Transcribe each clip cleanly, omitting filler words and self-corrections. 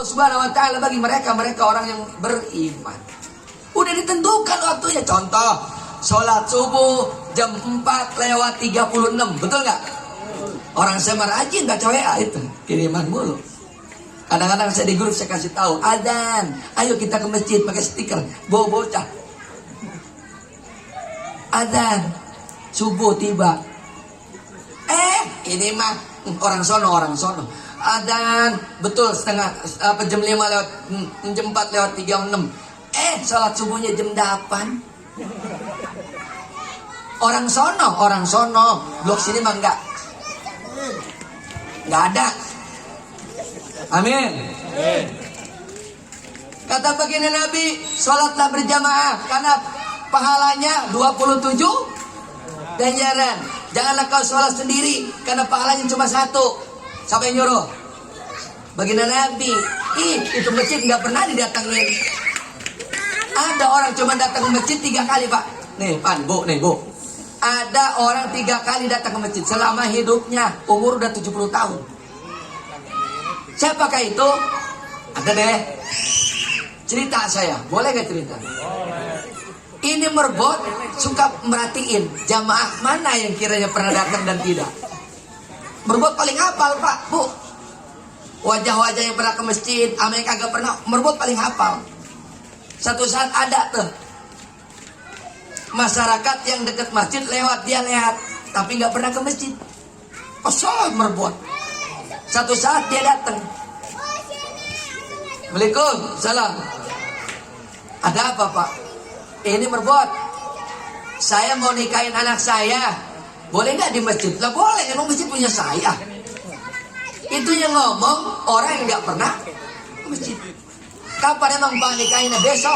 Subhanahu wa ta'ala bagi mereka orang yang beriman. Udah ditentukan waktunya. Contoh, sholat subuh jam 4:36, betul nggak? Orang saya rajin baca WA itu, kiriman mulu. Kadang-kadang saya di grup saya kasih tahu, adzan, ayo kita ke masjid pakai stiker, bawa bocah. Adzan, subuh tiba. Ini mah orang sono. Adzan, betul jam 4:36. Sholat subuhnya jam 8. Orang sono. Blok sini mah enggak ada. Amin. Kata baginda Nabi, sholatlah berjamaah karena pahalanya 27 ganjaran. Janganlah kau sholat sendiri karena pahalanya cuma 1. Siapa yang nyuruh? Baginda Nabi. Itu masjid nggak pernah didatengin. Ada orang cuma datang ke masjid 3 kali, Pak. Nih, Pak, Bu. Ada orang 3 kali datang ke masjid selama hidupnya, umur udah 70 tahun. Siapakah itu? Ada deh. Cerita saya, boleh gak cerita? Ini merbot suka merhatiin jamaah mana yang kiranya pernah datang dan tidak. Merbot paling hafal, Pak, Bu. Wajah-wajah yang pernah ke masjid, sama yang kagak pernah, merbot paling hafal. Satu saat ada tuh masyarakat yang dekat masjid lewat, dia lihat tapi nggak pernah ke masjid. Kosong merbot. Satu saat dia datang. Waalaikumsalam. Ada apa, Pak? Ini merbot. Saya mau nikahin anak saya. Boleh nggak di masjid? Lah boleh, emang masjid punya saya. Itu yang ngomong orang yang nggak pernah ke masjid. Kapan emang Pak nikahinnya? Besok.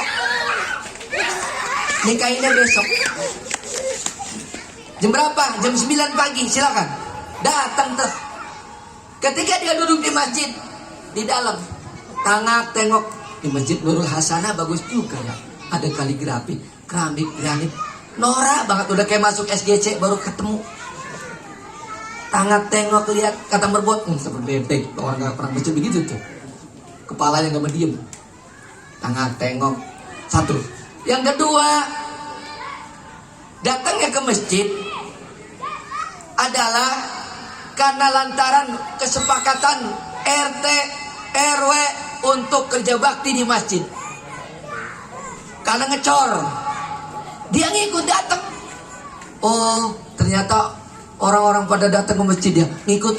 Nikahinnya besok. Jam berapa? Jam 9 pagi, silakan. Datang tuh. Ketika dia duduk di masjid, di dalam, tengok di masjid Nurul Hasanah bagus juga ya. Ada kaligrafi, keramik, granit. Norak banget, udah kayak masuk SGC baru ketemu. Tengok lihat, kata merbot, seperti bebek. Orang nggak pernah masjid begitu tuh. Kepalanya nggak diem. Tengok. 1. Yang kedua, datangnya ke masjid adalah karena lantaran kesepakatan RT RW untuk kerja bakti di masjid. Karena ngecor, dia ngikut datang. Oh, ternyata orang-orang pada datang ke masjid, dia ngikut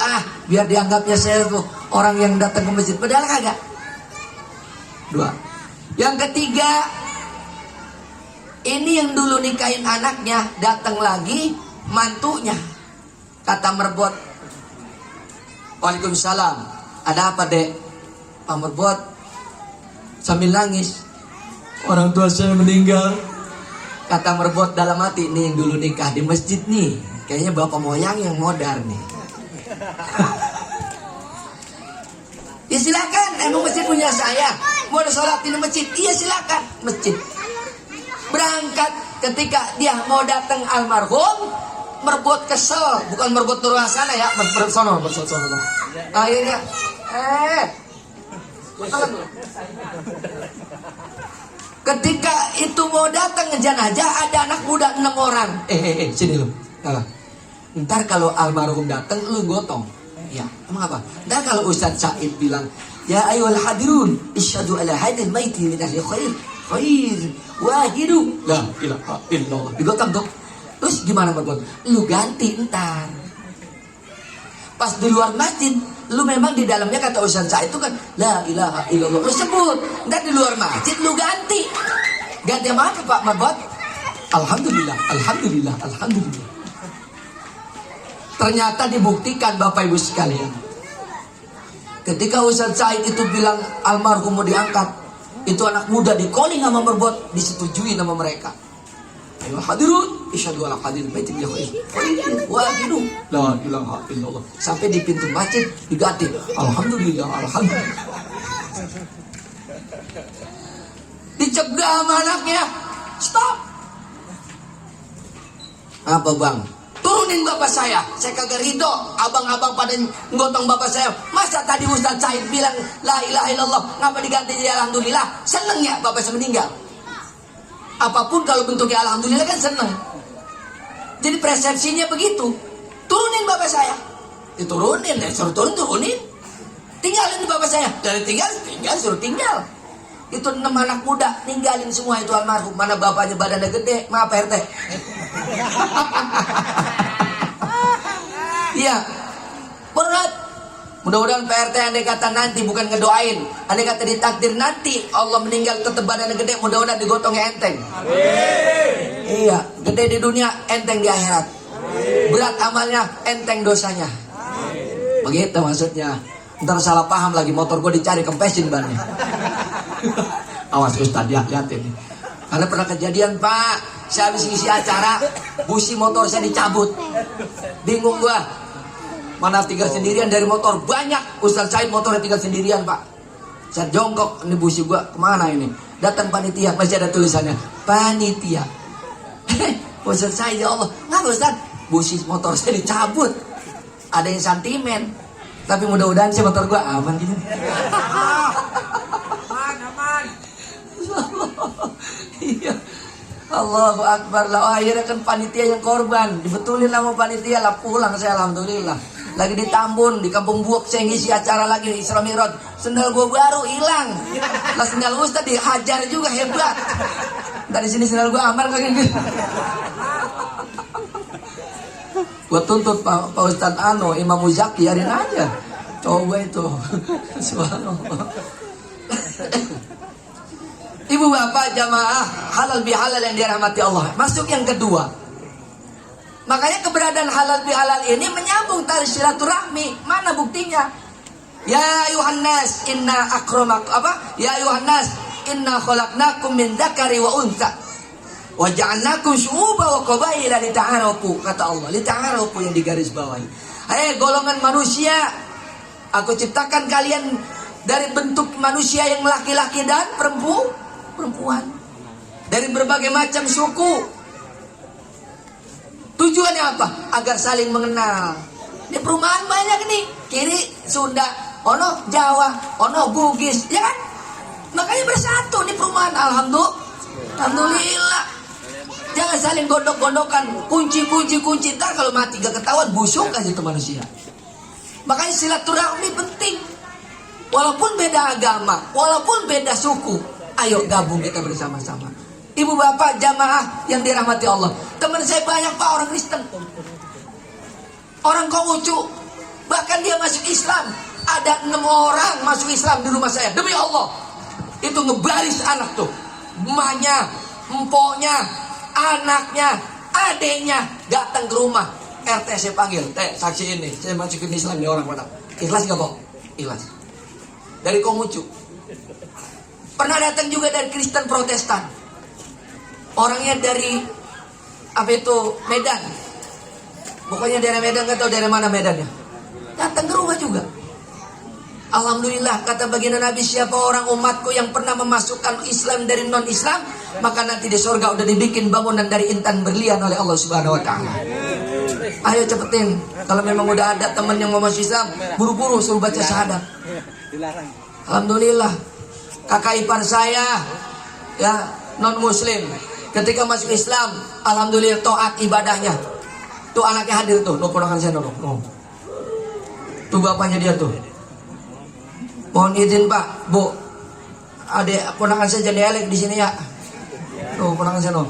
biar dianggapnya saya tuh orang yang datang ke masjid. Padahal kagak. 2. Yang ketiga, ini yang dulu nikahin anaknya datang lagi mantunya. Kata merbot, Waalaikumsalam. Ada apa, Dek? Pak merbot sambil nangis. Orang tua saya meninggal. Kata merbot dalam hati, nih yang dulu nikah di masjid nih, kayaknya bapak moyang yang modar nih. Ya silakan, emang masjid punya saya. Mau sholat di masjid? Iya silakan, masjid. Berangkat ketika dia mau datang almarhum, merbot kesel, bukan merbot Nurul Hasanah ya, bersono. Akhirnya, ketika itu mau datang ke jenazah, ada anak muda 6 orang. Sini lu. Ntar kalau almarhum datang, lu gotong. Ya, emang apa? Dan kalau Ustaz Said bilang, ya ayyuhal hadirun, isyhadu ala hadil maiti min ahli khair wahidu la ilaha illallah. Digotong dong. Terus gimana merbot? Lu ganti ntar. Pas di luar masjid, lu memang di dalamnya kata Ustaz Said itu kan la ilaha illallah. Lu sebut. Ntar di luar masjid lu ganti. Ganti apa Pak merbot? Alhamdulillah. Ternyata dibuktikan Bapak Ibu sekalian. Ketika Ustaz Said itu bilang almarhum mau diangkat, itu anak muda di calling sama merbot, disetujui nama mereka. Ayo hadirun, isyhadu ala hadir baitin min khair. Wahidu la ilaha illallah. Sampai di pintu masjid diganti. Alhamdulillah. Dicegah sama anaknya. Stop. Apa bang? Turun turunin bapak saya kagak ridho. Abang-abang pada ngotong bapak saya. Masa tadi Ustaz Said bilang la ilaha illallah, ngapa diganti jadi alhamdulillah? Seneng ya bapak saya meninggal? Apapun kalau bentuknya alhamdulillah kan seneng. Jadi persepsinya begitu. Turunin bapak saya. Diturunin, suruh turunin. Tinggalin bapak saya. Dari tinggal, suruh tinggal. Itu 6 anak muda, ninggalin semua itu almarhum. Mana bapaknya badannya gede, maaf RT. Iya, berat. Mudah-mudahan PRT andai kata nanti bukan ngedoain, andai kata ditakdir nanti Allah meninggal tetap badannya gede, mudah-mudahan digotongnya enteng. Amin. Iya, gede di dunia, enteng di akhirat. Amin. Berat amalnya, enteng dosanya. Amin. Begitu maksudnya. Ntar salah paham lagi, motor gue dicari kempesin bannya. Awas Ustadz, lihatin. Karena pernah kejadian Pak, saya habis ngisi acara, busi motor saya dicabut. Bingung gua. Mana tinggal sendirian dari motor banyak. Ustadz Said motornya tinggal sendirian Pak. Saya jongkok, ini busi gua kemana ini? Datang panitia, masih ada tulisannya panitia. Ustadz Said, ya Allah, ngapa Ustadz? Busi motor saya dicabut. Ada yang sentimen. Tapi mudah-mudahan sih motor gua aman gitu. Aman. Iya. Allahu Akbar lah. Oh, akhirnya kan panitia yang korban. Dibetulin sama panitia lah, pulang saya alhamdulillah. Lagi di Tambun, di Kampung Buok saya ngisi acara lagi Isra Mi'raj. Sendal gua baru hilang. Lah sendal Ustaz dihajar juga hebat. Dari sini sendal gua aman kayak gitu. Gua tuntut Pak Ustaz Imam Muzaki, biarin aja. Coba itu. Subhanallah. Ibu bapak jamaah halal bihalal yang dirahmati Allah. Masuk yang kedua. Makanya keberadaan halal bihalal ini menyambung tali silaturahmi. Mana buktinya? Ya ayuhan nas inna akramakum Ya ayuhan nas inna khalaqnakum min dzakari wa untha wa ja'alnakum syu'uban wa qabaila lita'arafu. Kata Allah, lita'arafu yang digaris bawahi. Hai golongan manusia, aku ciptakan kalian dari bentuk manusia yang laki-laki dan perempuan. Dari berbagai macam suku. Tujuannya apa? Agar saling mengenal. Di perumahan banyak nih. Kiri Sunda, ono Jawa, ono Bugis, ya kan? Makanya bersatu di perumahan. Alhamdulillah. Jangan saling gondok-gondokan. Kunci. Ntar kalau mati gak ketahuan, busuk aja itu manusia. Makanya silaturahmi penting. Walaupun beda agama, walaupun beda suku, ayo gabung kita bersama-sama. Ibu bapak jamaah yang dirahmati Allah. Teman saya banyak Pak orang Kristen, orang Konghucu. Bahkan dia masuk Islam. Ada 6 orang masuk Islam di rumah saya. Demi Allah, itu ngebaris anak tuh, emaknya, empoknya, anaknya, adeknya datang ke rumah. RT saya panggil, saksi ini, saya masukin Islam di orang pada. Ikhlas gak Pak? Ikhlas. Dari Konghucu. Pernah datang juga dari Kristen Protestan. Orangnya dari Medan. Pokoknya dari Medan, gak tahu dari mana Medannya. Datang ke rumah juga. Alhamdulillah, kata baginda Nabi, siapa orang umatku yang pernah memasukkan Islam dari non-Islam, maka nanti di surga udah dibikin bangunan dari intan berlian oleh Allah Subhanahu wa taala. Ayo cepetin. Kalau memang udah ada teman yang mau masuk Islam, buru-buru suruh baca syahadat. Alhamdulillah. Kakak ipar saya ya non muslim, ketika masuk Islam, alhamdulillah taat ibadahnya. Tuh anaknya hadir tuh, ponakan saya no. Tuh bapaknya dia tuh. Mohon izin Pak, Bu, adek ponakan saya jadi elek di sini ya. Tuh ponakan saya no.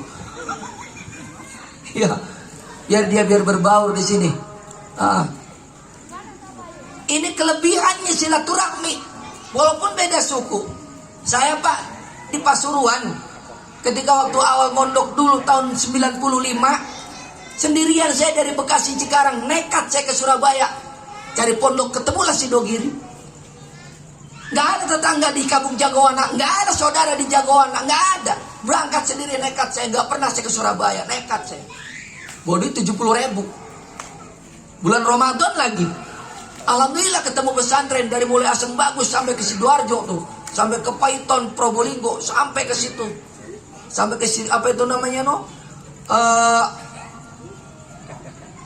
Ya, biar berbaur di sini. Ini kelebihannya silaturahmi, walaupun beda suku. Saya Pak di Pasuruan, ketika waktu awal mondok dulu tahun 95, sendirian saya dari Bekasi Cikarang, nekat saya ke Surabaya cari pondok, ketemulah si Dogiri. Gak ada tetangga di Kampung Jagoana, gak ada saudara di Jagoana, gak ada. Berangkat sendiri nekat saya, gak pernah saya ke Surabaya, nekat saya. Bodi 70.000. Bulan Ramadan lagi. Alhamdulillah ketemu pesantren dari mulai Asem Bagus sampai ke Sidoarjo tuh, sampai ke Paiton, Probolinggo, sampai ke situ. Sampai ke apa itu namanya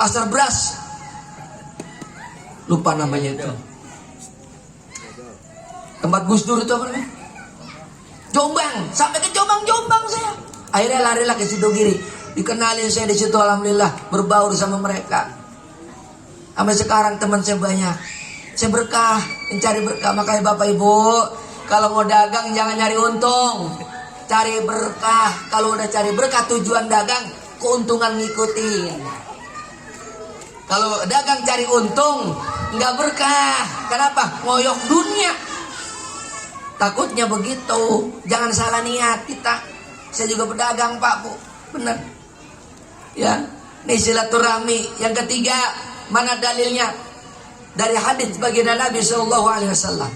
Pasar beras. Lupa namanya itu. Tempat Gus Dur itu apa namanya? Jombang. Sampai ke Jombang saya. Akhirnya larilah ke Sidogiri. Dikenalin saya di situ, alhamdulillah, berbaur sama mereka. Sampai sekarang teman saya banyak. Saya berkah, mencari berkah. Makanya Bapak Ibu, kalau mau dagang jangan nyari untung, cari berkah. Kalau udah cari berkah, tujuan dagang, keuntungan ngikutin. Kalau dagang cari untung, nggak berkah. Kenapa? Ngoyok dunia. Takutnya begitu. Jangan salah niat kita. Saya juga pedagang Pak Bu, benar. Ya, ini silaturahmi. Yang ketiga, mana dalilnya? Dari hadis baginda Nabi SAW.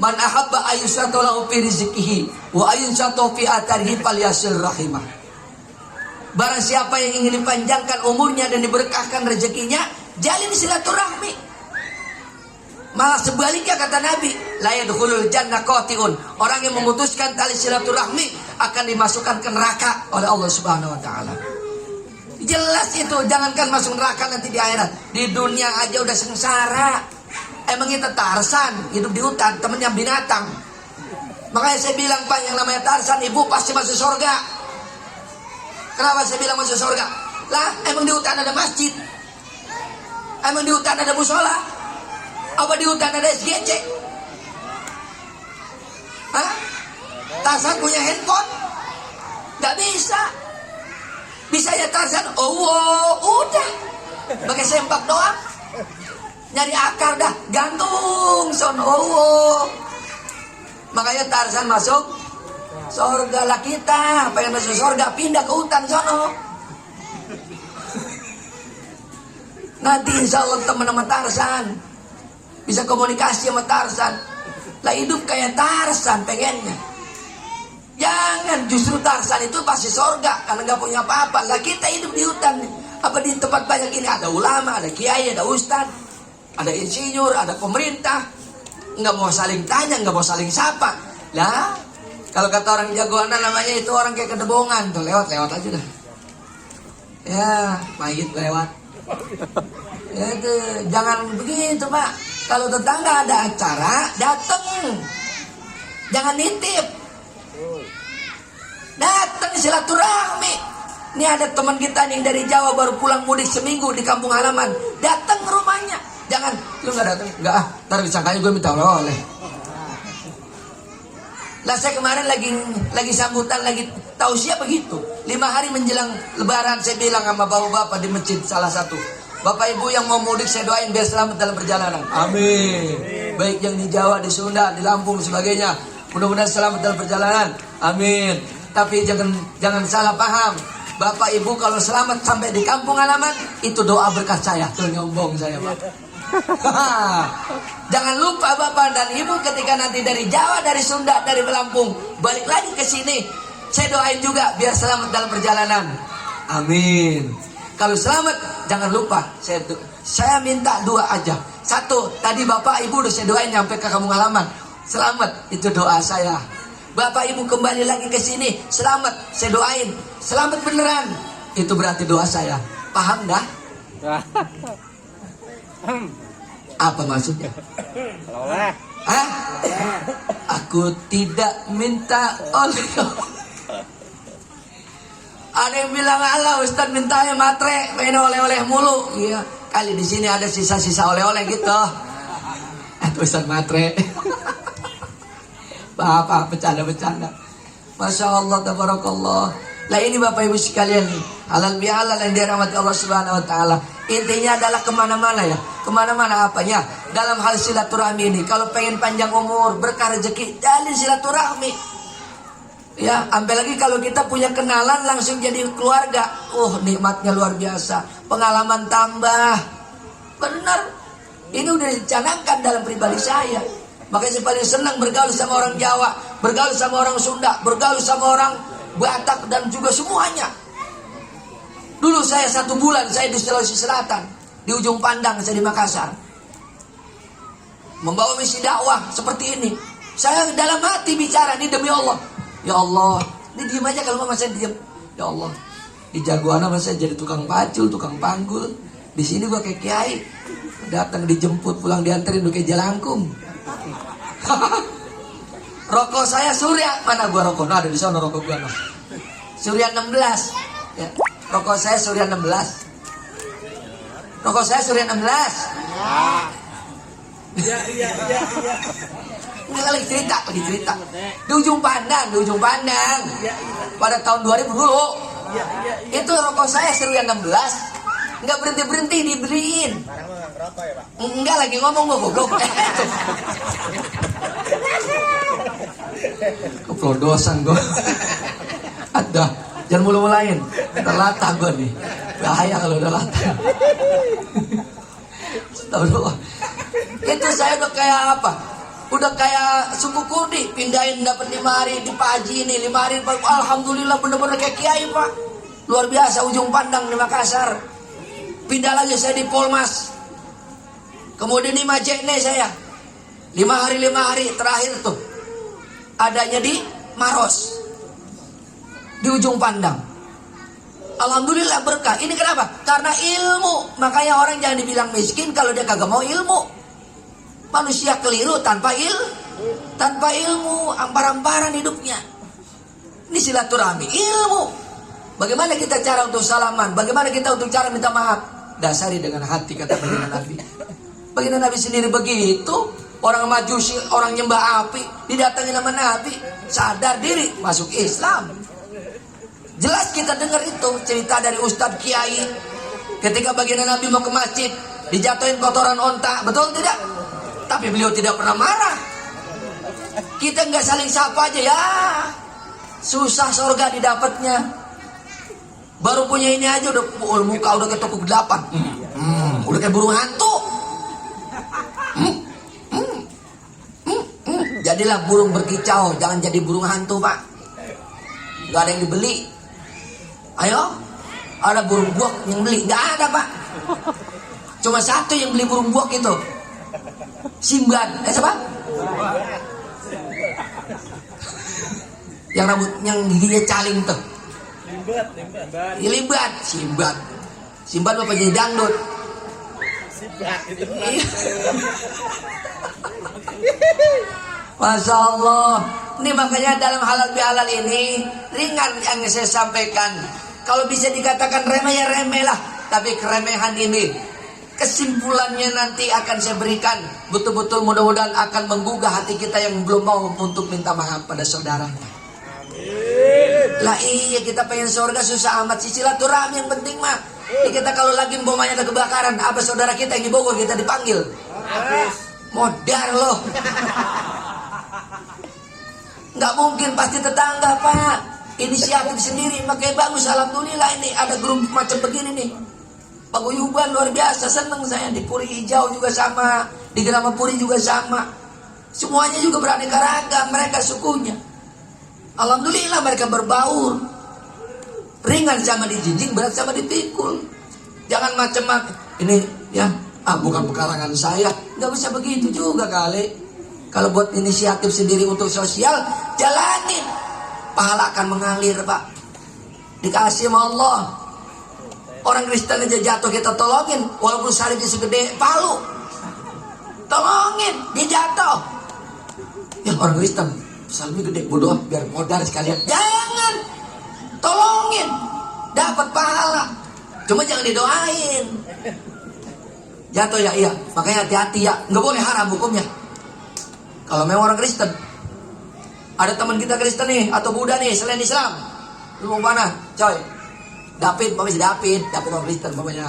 Man ahabba ayyusatu lahu fi rizqihi wa ayyusatu fi atharihi falyasil rahimah. Barang siapa yang ingin dipanjangkan umurnya dan diberkahkan rezekinya, jalin silaturahmi. Malah sebaliknya kata Nabi, la yadkhulul jannah qati'un. Orang yang memutuskan tali silaturahmi akan dimasukkan ke neraka oleh Allah Subhanahu wa taala. Jelas itu, jangankan masuk neraka nanti di akhirat. Di dunia aja udah sengsara. Emang kita Tarzan, hidup di hutan, temennya binatang. Makanya saya bilang Pak, yang namanya Tarzan, ibu pasti masuk surga. Kenapa saya bilang masuk surga? Lah, emang di hutan ada masjid? Emang di hutan ada musola? Apa di hutan ada SGC? Hah? Tarzan punya handphone? Gak bisa. Bisa ya Tarzan? Oh, udah. Pakai sempak doang. Nyari akar dah, gantung sono. Oh. Makanya Tarzan masuk surga lah kita. Pengen masuk surga, pindah ke hutan sono. Nanti insya Allah teman-teman Tarzan bisa komunikasi sama Tarzan. Lah hidup kayak Tarzan pengennya. Jangan, justru Tarzan itu pasti surga karena gak punya apa-apa. Lah kita hidup di hutan. Apa di tempat banyak ini ada ulama, ada kiai, ada ustad, ada insinyur, ada pemerintah. Nggak mau saling tanya, nggak mau saling sapa. Lah kalau kata orang jagoan namanya itu orang kayak kedebongan tuh, lewat aja dah. Ya mayit lewat. Ya itu jangan begitu Pak. Kalau tetangga ada acara, dateng. Jangan nitip. Datang silaturahmi. Ini ada teman kita nih dari Jawa baru pulang mudik seminggu di kampung halaman. Datang ke rumahnya. Jangan, lu nggak datang? Nggak ah, ntar disangkanya gue minta oleh-oleh. Lah saya kemarin lagi sambutan, lagi tausiah begitu. 5 hari menjelang Lebaran saya bilang sama bapak-bapak di masjid salah satu. Bapak Ibu yang mau mudik saya doain biar selamat dalam perjalanan. Amin. Baik yang di Jawa, di Sunda, di Lampung sebagainya. Mudah-mudahan selamat dalam perjalanan. Amin. Tapi jangan salah paham. Bapak Ibu kalau selamat sampai di kampung halaman, itu doa berkat saya. Tuh nyombong saya Pak. Jangan lupa Bapak dan Ibu ketika nanti dari Jawa, dari Sunda, dari Lampung balik lagi ke sini, saya doain juga biar selamat dalam perjalanan. Amin. Kalau selamat jangan lupa saya minta 2 aja. 1, tadi Bapak Ibu udah saya doain sampai ke kampung halaman. Selamat, itu doa saya. Bapak Ibu kembali lagi ke sini, selamat, saya doain. Selamat beneran, itu berarti doa saya. Paham dah? Apa maksudnya? Hah? Aku tidak minta oleh. Ada yang bilang Allah Ustaz mintanya matre, main oleh-oleh mulu. Iya, kali di sini ada sisa-sisa oleh-oleh gitu. Ustaz matre. Bapak bercanda-bercanda. Masya Allah, tabarakallah. Lah ini Bapak Ibu sekalian, halal bihalal yang dirahmati Allah Subhanahu Wa Taala. Intinya adalah kemana-mana ya, kemana-mana apanya. Dalam hal silaturahmi ini, kalau pengen panjang umur, berkah rezeki, jalin silaturahmi. Ya, ambil lagi kalau kita punya kenalan langsung jadi keluarga. Nikmatnya luar biasa. Pengalaman tambah. Benar. Ini udah dicanangkan dalam pribadi saya. Makanya saya paling senang bergaul sama orang Jawa, bergaul sama orang Sunda, bergaul sama orang Batak dan juga semuanya. Dulu saya 1 bulan saya di Sulawesi Selatan, di ujung Pandang, saya di Makassar. Membawa misi dakwah seperti ini. Saya dalam hati bicara, ini demi Allah. Ya Allah, ini diam aja kalau mama saya diam. Ya Allah, Di Jagoana masa jadi tukang pacul, tukang panggul. Di sini gua kayak kiai. Datang dijemput, pulang dianterin udah kayak jalangkung. Rokok saya Surya. Mana gua rokok? Nah, ada di sana rokok gua. Nah. Surya 16. Ya. Rokok saya Surya 16. Rokok saya Surya 16. Iya. Ini lagi cerita. Di ujung pandang. Pada tahun 2000 dulu. Itu rokok saya Surya 16. Enggak berhenti dibeliin. Enggak lagi ngomong gua goblok. Keplodosan gua. Ada, jangan mulu-mulain. Terlatah gua nih. Bahaya kalau udah latah. Astagfirullah. Itu saya udah kayak apa? Udah kayak suku Kurdi, pindahin dapat 5 hari di Pak Haji ini, 5 hari alhamdulillah bener-bener kayak kiai Pak. Luar biasa, ujung pandang di Makassar. Pindah lagi saya di Polmas. Kemudian di Majene saya 5 hari terakhir tuh adanya di Maros, di ujung pandang. Alhamdulillah berkah. Ini kenapa? Karena ilmu. Makanya orang jangan dibilang miskin kalau dia kagak mau ilmu. Manusia keliru tanpa ilmu, ampar-amparan hidupnya. Ini silaturahmi, ilmu. Bagaimana kita cara untuk salaman? Bagaimana kita untuk cara minta maaf? Dasari dengan hati, kata baginda Nabi. Baginda Nabi sendiri begitu. Orang Majusi, orang nyembah api, didatangi nama Nabi, sadar diri, masuk Islam. Jelas kita dengar itu cerita dari Ustadz Kiai. Ketika baginda Nabi mau ke masjid, dijatuhin kotoran onta, betul tidak? Tapi beliau tidak pernah marah. Kita nggak saling sapa aja ya. Susah surga didapatnya. Baru punya ini aja udah muka udah ketukuk 8. Udah kayak burung hantu. Jadilah burung berkicau, jangan jadi burung hantu Pak. Gak ada yang dibeli. Ayo, ada burung buak yang beli? Gak ada Pak. Cuma satu yang beli burung buak itu, Simban. Siapa? Yang rambut, yang giginya caling tuh. Limbat. Simban apa jadi dangdut? Masya Allah. Ini makanya dalam halal bihalal ini ringan yang saya sampaikan. Kalau bisa dikatakan remeh ya remeh lah. Tapi keremehan ini kesimpulannya nanti akan saya berikan. Betul-betul mudah-mudahan akan menggugah hati kita yang belum mau untuk minta maaf pada saudaranya. Lah iya, kita pengen surga susah amat sih, silaturahmi yang penting mah. Ini kita kalau lagi umpamanya ada kebakaran, apa saudara kita yang di Bogor kita dipanggil. Modar loh. Nggak mungkin, pasti tetangga Pak. Inisiatif sendiri, makanya bagus. Alhamdulillah ini ada grup macam begini nih. Paguyuban luar biasa, seneng saya. Di Puri Hijau juga sama, di Gerama Puri juga sama. Semuanya juga beraneka ragam, mereka sukunya. Alhamdulillah mereka berbaur. Ringan sama dijinjing, berat sama dipikul. Jangan macam-macam. Ini ya, bukan pekarangan saya. Nggak bisa begitu juga kali. Kalau buat inisiatif sendiri untuk sosial, jalanin. Pahala akan mengalir Pak. Dikasih sama Allah. Orang Kristen aja jatuh kita tolongin. Walaupun salibnya segede palu, tolongin, dia jatuh. Ya orang Kristen salibnya gede, bodoh, biar modal sekalian. Jangan, tolongin, dapat pahala. Cuma jangan didoain. Jatuh ya, iya. Makanya hati-hati ya, nggak boleh, haram hukumnya. Kalau memang orang Kristen, ada teman kita Kristen nih atau Buddha nih selain Islam, lu mau mana, coy? David, pokoknya si David orang Kristen pokoknya.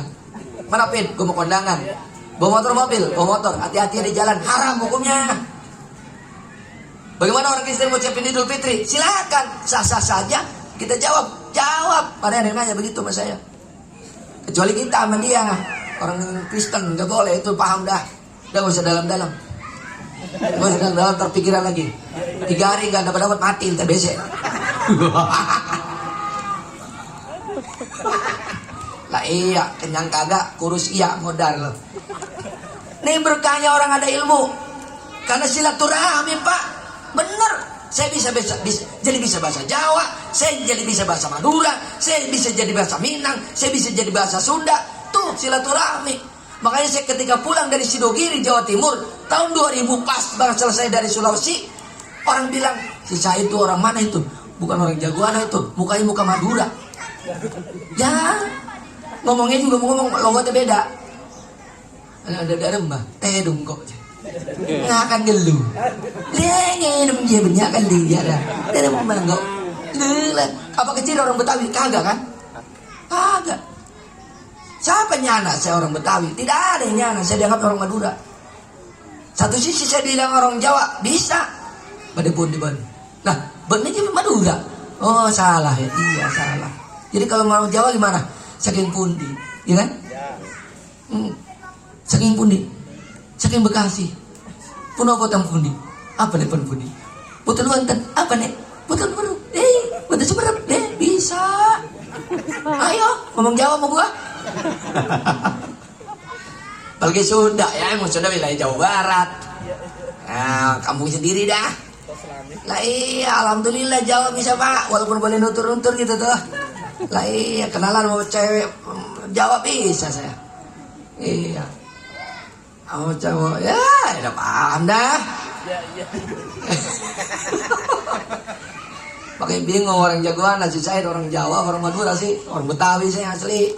Mana Pin? Gue mau kondangan. Bawa motor mobil, bawa motor, hati-hati di jalan, haram hukumnya. Bagaimana orang Kristen mau ucapin Idul Fitri? Silakan, sah-sah saja. Kita jawab. Pada yang nanya begitu sama saya. Kecuali kita sama dia, orang Kristen nggak boleh, itu paham dah. Udah gak usah dalam-dalam. Gue sedang dalam terpikiran lagi. 3 hari gak dapat mati TBC. Lah iya, kenyang kagak, kurus iya, modal loh. Nih berkahnya orang ada ilmu. Karena silaturahmi Pak. Bener, saya jadi bisa bahasa Jawa, saya jadi bisa bahasa Madura, saya bisa jadi bahasa Minang, saya bisa jadi bahasa Sunda. Tuh silaturahmi. Makanya saya ketika pulang dari Sidogiri, Jawa Timur, tahun 2000 pas banget selesai dari Sulawesi, orang bilang, si saya itu orang mana itu? Bukan orang Jagoana itu, mukanya muka Madura. Ya, ngomongnya juga ngomong logatnya beda. Ada mbah, teh dong kok. Nggak akan gelu. Lengen dia banyak kan dia ada. Dia mau menggok. Lelah. Apa kecil orang Betawi? Kagak kan? Kagak. Siapa nyana saya orang Betawi? Tidak ada yang nyana. Saya dianggap orang Madura. Satu sisi saya bilang orang Jawa bisa. Badepun di Bandung. Nah, benar juga Madura. Oh salah ya. Iya salah. Jadi kalau orang Jawa gimana? Saking pundi, ya kan? Saking pundi. Saking Bekasi, puno potong pundi, apa nih pun pundi, putul wonten, apa nih, putul baru, putul seberap, bisa, ayo ngomong Jawa mau gua, apalagi Sunda ya, emang Sunda wilayah Jawa Barat, nah kampung sendiri dah, lah iya, alhamdulillah Jawa bisa pak, walaupun boleh nutur-nutur gitu tuh, lah iya kenalan sama cewek Jawa bisa saya, iya. Oh cowok, ya udah paham dah. Pakai bingung orang Jagoan, asli saya orang Jawa, orang Madura sih, orang Betawi saya asli.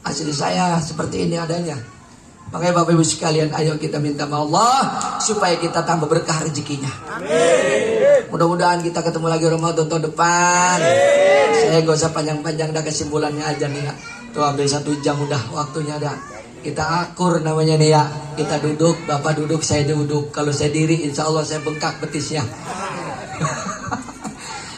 Asli saya seperti ini adanya. Makanya Bapak Ibu sekalian, ayo kita minta sama Allah supaya kita tambah berkah rezekinya. Amin. Mudah-mudahan kita ketemu lagi Ramadan tahun depan. Amin. Saya gak usah panjang-panjang, dah kesimpulannya aja nih ya. Tuh ambil 1 jam udah waktunya dah. Kita akur namanya nih ya. Kita duduk, Bapak duduk, saya duduk. Kalau saya diri, insya Allah saya bengkak betisnya.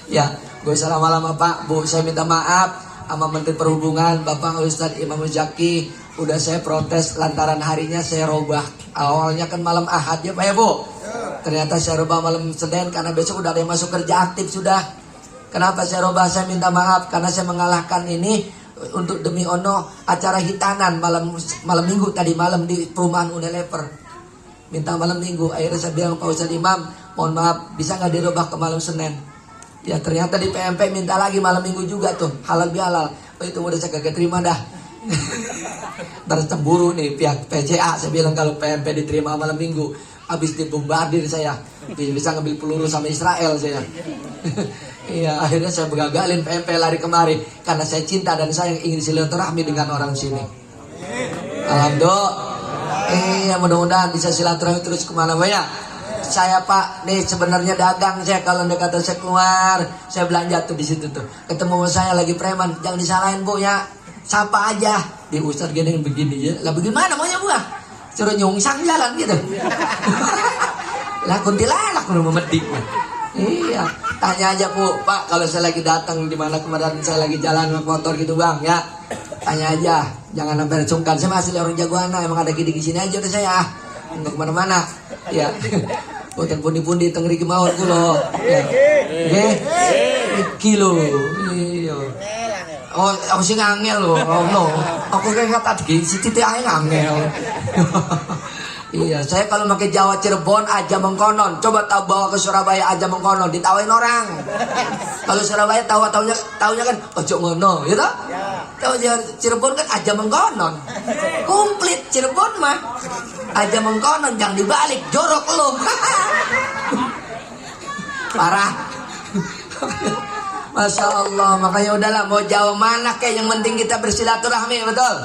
Ya, gak usah lama-lama Pak, Bu. Saya minta maaf sama Menteri Perhubungan, Bapak Ustadz Imam Zaki. Udah saya protes lantaran harinya saya robah. Awalnya kan malam Ahad ya Pak ya Bu. Ternyata saya robah malam Senin karena besok udah ada yang masuk kerja aktif sudah. Kenapa saya robah? Saya minta maaf karena saya mengalahkan ini untuk demi ono acara hitanan malam minggu tadi malam di perumahan Unilever. Minta malam minggu, akhirnya saya bilang Pak Ustadz Imam, mohon maaf bisa nggak dirubah ke malam Senin? Ya ternyata di PMP minta lagi malam minggu juga tuh, halal bihalal. Oh itu udah saya kagak terima dah. Tercemburu nih pihak PCA. Saya bilang kalau PMP diterima malam minggu, habis dibombardir saya, bisa ngambil peluru sama Israel saya. Iya, akhirnya saya begagalin PMP lari kemari karena saya cinta dan saya ingin silaturahmi dengan orang sini. Alhamdulillah. Iya, mudah-mudahan bisa silaturahmi terus kemana-mana ya. Saya Pak, nih sebenarnya dagang saya kalau kata saya keluar, saya belanja tuh di situ tuh. Ketemu saya lagi preman, jangan disalahin Bu ya. Sapa aja, di Ustadz gini begini ya. Lah bagaimana maunya Bu? Suruh nyungsang jalan gitu. Lah kuntilanak udah memedik. Iya, tanya aja Bu, Pak kalau saya lagi datang di mana kemarin saya lagi jalan motor gitu Bang ya. Tanya aja, jangan sampai sungkan. Saya masih orang Jagoana, emang ada gini di sini aja udah saya. Untuk kemana-mana, ya. Bukan pundi-pundi tengeri kemauan kulo. Ya. Kilo. Iya. Oh, aku sih ngangel loh. Oh no, aku kayak kata gini, si titik aja ngangel. Iya, saya kalau pakai Jawa Cirebon aja mengkonon. Coba tahu bawa ke Surabaya aja mengkonon, ditawain orang. Kalau Surabaya taunya kan ojo ngono, gitu? Tahu Cirebon kan aja mengkonon. Komplit Cirebon mah. Aja mengkonon, jangan dibalik, jorok lo. Parah. Masya Allah, makanya udahlah mau Jawa mana kayak yang penting kita bersilaturahmi, betul?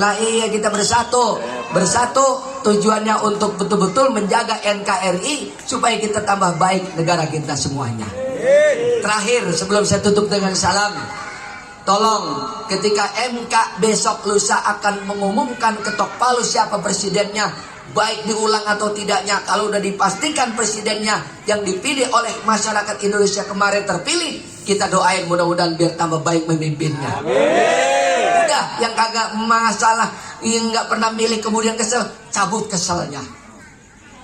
Lah iya kita bersatu tujuannya untuk betul-betul menjaga NKRI supaya kita tambah baik negara kita semuanya. Terakhir sebelum saya tutup dengan salam, tolong ketika MK besok lusa akan mengumumkan ketok palu siapa presidennya, baik diulang atau tidaknya, kalau udah dipastikan presidennya yang dipilih oleh masyarakat Indonesia kemarin terpilih, kita doain mudah-mudahan biar tambah baik memimpinnya. Udah, yang kagak masalah, yang nggak pernah milih kemudian kesel, cabut keselnya.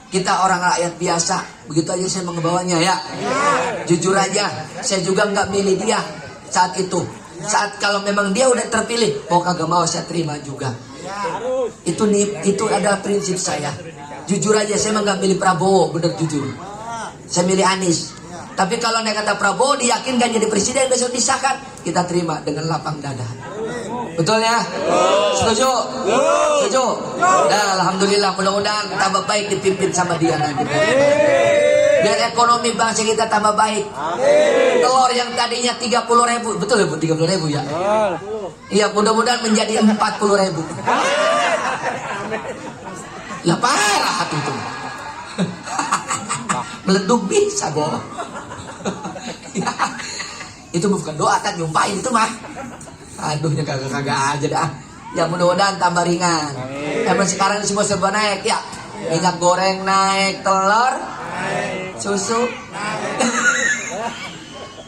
Kita orang rakyat biasa, begitu aja saya mengebawanya ya. Jujur aja, saya juga nggak milih dia saat itu. Saat kalau memang dia udah terpilih, mau kagak mau saya terima juga. Itu adalah prinsip saya. Jujur aja, saya nggak milih Prabowo, bener jujur. Saya milih Anies. Tapi kalau naik kata Prabowo diyakinkan jadi presiden besok disahkan, kita terima dengan lapang dada. Betul ya? Setuju? Setuju? Nah, alhamdulillah, mudah-mudahan tambah baik dipimpin sama dia nanti. Biar ekonomi bangsa kita tambah baik. Telur yang tadinya 30.000, betul ya Bu? 30.000 ya? Iya, mudah-mudahan menjadi 40.000. Lah parah itu. Meleduk bisa boh. Itu bukan doa, kan nyumpahin itu mah. Aduhnya kagak aja dah. Ya mudah-mudahan tambah ringan. Emang sekarang semua serba naik ya. Minyak goreng naik, telur, susu,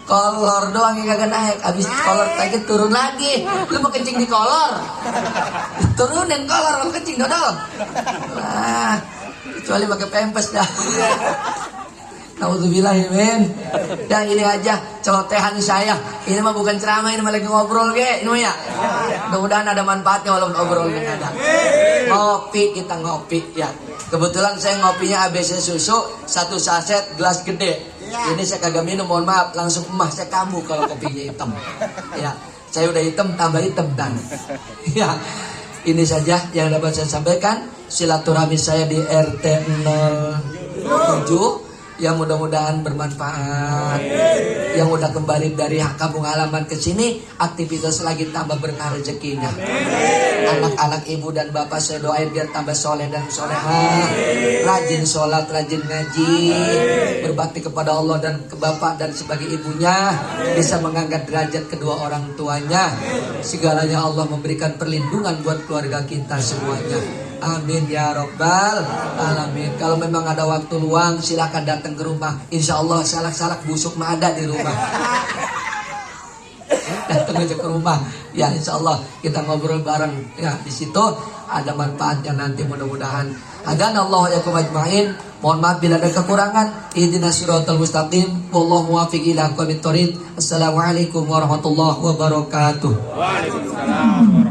kolor doang yang kagak naik. Habis kolor lagi turun lagi. Lu mau kencing di kolor, turunin kolor, lu kencing dodol. Nah, kecuali pakai pempes dah. Nauzubillah men. Dan ini aja celotehan saya. Ini mah bukan ceramah, ini mah lagi ngobrol ini mah ya. Mudah-mudahan ada manfaatnya walaupun obrolannya ada. Ngopi, kita ngopi ya. Kebetulan saya ngopinya ABC susu 1 saset gelas gede. Ini saya kagak minum, mohon maaf, langsung emah saya kambuh kalau kopinya hitam. Ya, saya udah hitam tambah hitam dan. Ya. Ini saja yang dapat saya sampaikan. Silaturahmi saya di RT 07 yang mudah-mudahan bermanfaat. Yang udah kembali dari kampung halaman ke sini, aktivitas lagi tambah berkah rezekinya. Anak-anak ibu dan bapak saya doain biar tambah soleh dan solehah, rajin sholat, rajin ngaji, berbakti kepada Allah dan ke bapak dan sebagai ibunya, bisa mengangkat derajat kedua orang tuanya. Segalanya Allah memberikan perlindungan buat keluarga kita semuanya. Amin ya Rabbal Alamin. Kalau memang ada waktu luang, silakan datang ke rumah. Insya Allah salak-salak busuk mah ada di rumah. Datang aja ke rumah. Ya insya Allah kita ngobrol bareng. Ya di situ ada manfaatnya nanti mudah-mudahan. Adana Allah yakum ajmain. Mohon maaf bila ada kekurangan. Ihdinas siratal mustaqim. Wallahu muwaffiq ila aqwamit thoriq. Assalamualaikum warahmatullahi wabarakatuh. Waalaikumsalam.